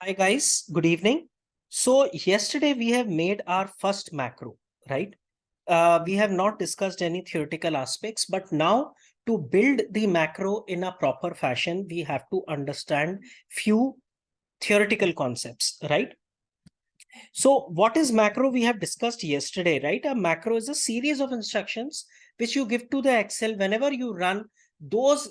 Hi guys, good evening. So yesterday we have made our first macro, right? We have not discussed any theoretical aspects, but now to build the macro in a proper fashion, we have to understand few theoretical concepts, right? So what is macro? We have discussed yesterday, right? A macro is a series of instructions which you give to the Excel. Whenever you run, those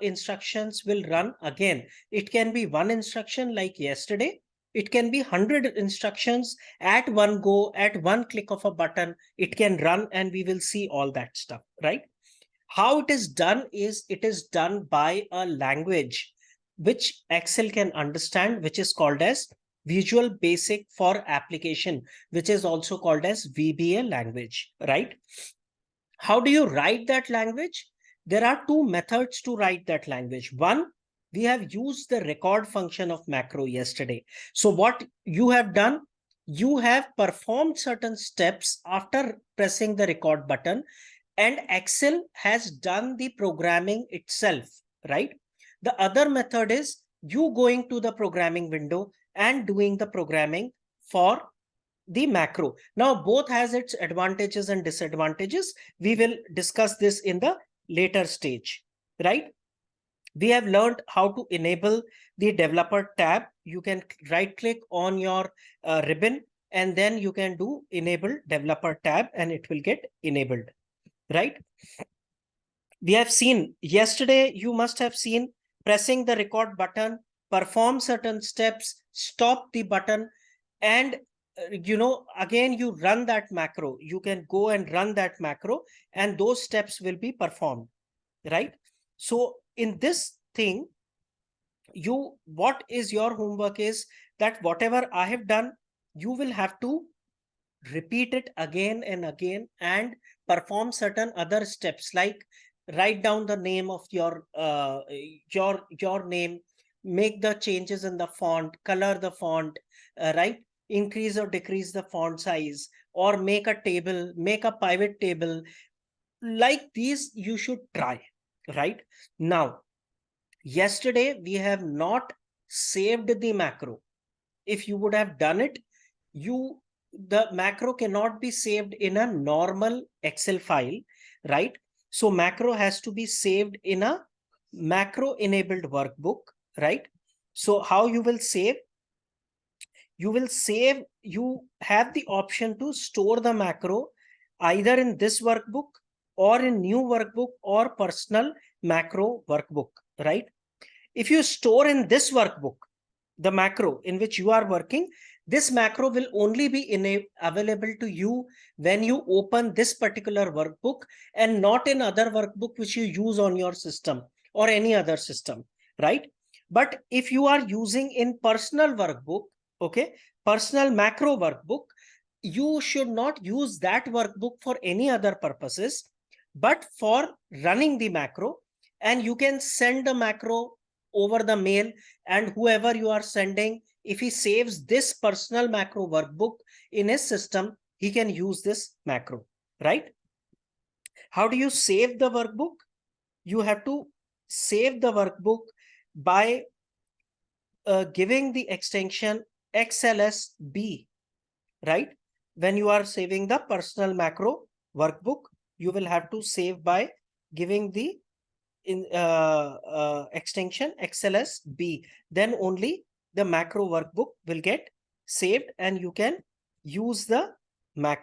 instructions will run again. It can be one instruction like yesterday. It can be 100 instructions at one go, at one click of a button. It can run and we will see all that stuff, right? How it is done is it is done by a language which Excel can understand, which is called as Visual Basic for Application, which is also called as VBA language, right? How do you write that language? There are two methods to write that language. One, we have used the record function of macro yesterday. So what you have done, you have performed certain steps after pressing the record button, and Excel has done the programming itself, right? The other method is you going to the programming window and doing the programming for the macro. Now, both has its advantages and disadvantages. We will discuss this in the later stage, right? We have learned how to enable the developer tab. You can right click on your ribbon and then you can do enable developer tab and it will get enabled, right? We have seen yesterday, you must have seen pressing the record button, perform certain steps, stop the button, and again you run that macro. You can go and run that macro and those steps will be performed, right? So in this thing, what is your homework is that whatever I have done, you will have to repeat it again and again and perform certain other steps like write down the name of your name, make the changes in the font, color the font, right, increase or decrease the font size, or make a table, make a pivot table. Like these you should try. Right now, yesterday we have not saved the macro. If you would have done it, the macro cannot be saved in a normal Excel file, right? So macro has to be saved in a macro enabled workbook, right? So how you will save? You have the option to store the macro either in this workbook or in new workbook or personal macro workbook, right? If you store in this workbook, the macro in which you are working, this macro will only be available to you when you open this particular workbook and not in other workbook which you use on your system or any other system, right? But if you are using in personal workbook, okay, personal macro workbook, you should not use that workbook for any other purposes, but for running the macro. And you can send the macro over the mail, and whoever you are sending, if he saves this personal macro workbook in his system, he can use this macro, right? How do you save the workbook? You have to save the workbook by giving the extension XLSB, right? When you are saving the personal macro workbook, you will have to save by giving the extension XLSB. Then only the macro workbook will get saved and you can use the macro